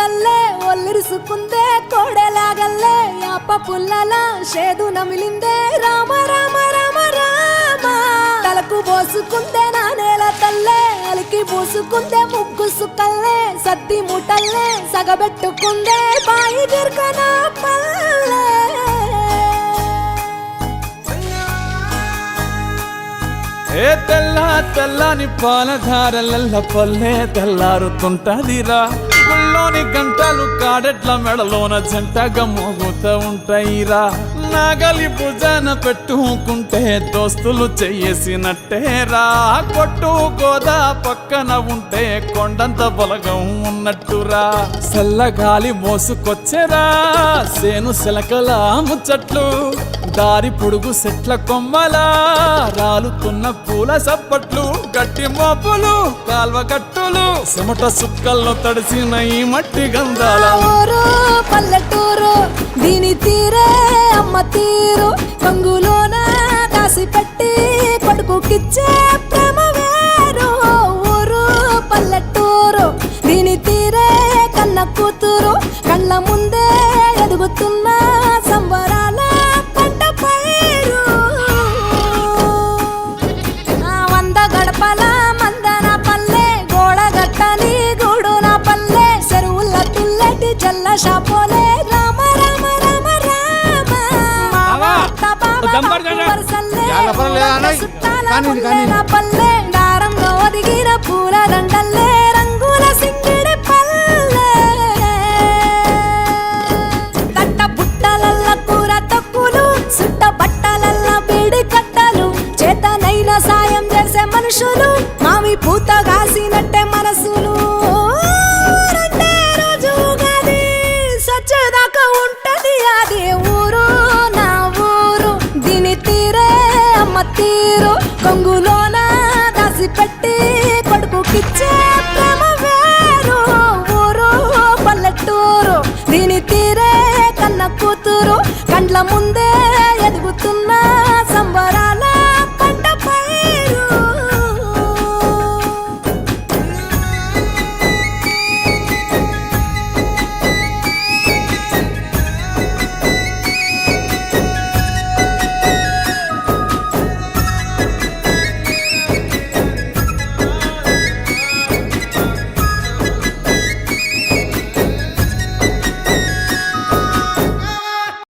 తల్లే ఒల్లిరుసుకుందే కోడెలాగల్లే యాప పుల్లల షేదు నమిలిందే రామ రామ రామ రామ తలకు పోసుకుందే నా నేల తల్లే అలికి పూసుకుందే ముగ్గు సుక్కల్లే సద్ది ముటల్లే సగబెట్టుకుందే బాయి దిర్కన పల్లె ఏ తెల్ల తెల్లని పాలధారలల్ల పల్లె తెల్లారుతుంటదిరా గుళ్ళోని గంటలు కాడెట్ల మెడలోన జంటగా మోగుతూ ఉంటాయిరా నాగలి భుజాన పెట్టుకుంటే దోస్తులు చెయ్యేసినట్టేరా కొట్టు గోదా పక్కన ఉంటే కొండంత బలగం ఉన్నట్టురా చల్లగాలి మోసుకొచ్చెరా సేను శిలకల ముచ్చట్లు దారి పొడుగు సెట్ల కొమ్మలా రాలుతున్న పూల సప్పట్లు గట్టి మోపులు కాల్వ గట్టులు చెమట సుక్కల్లో తడిసిన ఈ మట్టి గంధాల ఊరు పల్లెటూరు దీని తీరే అమ్మ తీరు కంగులోన దాసి పెట్టి కొడుకుకిచ్చే ప్రేమ వేరు ఊరు పల్లెటూరు దీని తీరే కన్న కూతురు కళ్ళ ముందే ఎదుగుతున్న సంబరాల పంట పైరు వంద గడపల మందన పల్లె గోడ గట్టని గూడున పల్లె చెరువుల తుల్లటి జల్ల షాపోలే రామ రామ రామ రామ పల్లె దారంలో ఒదిగిన పూల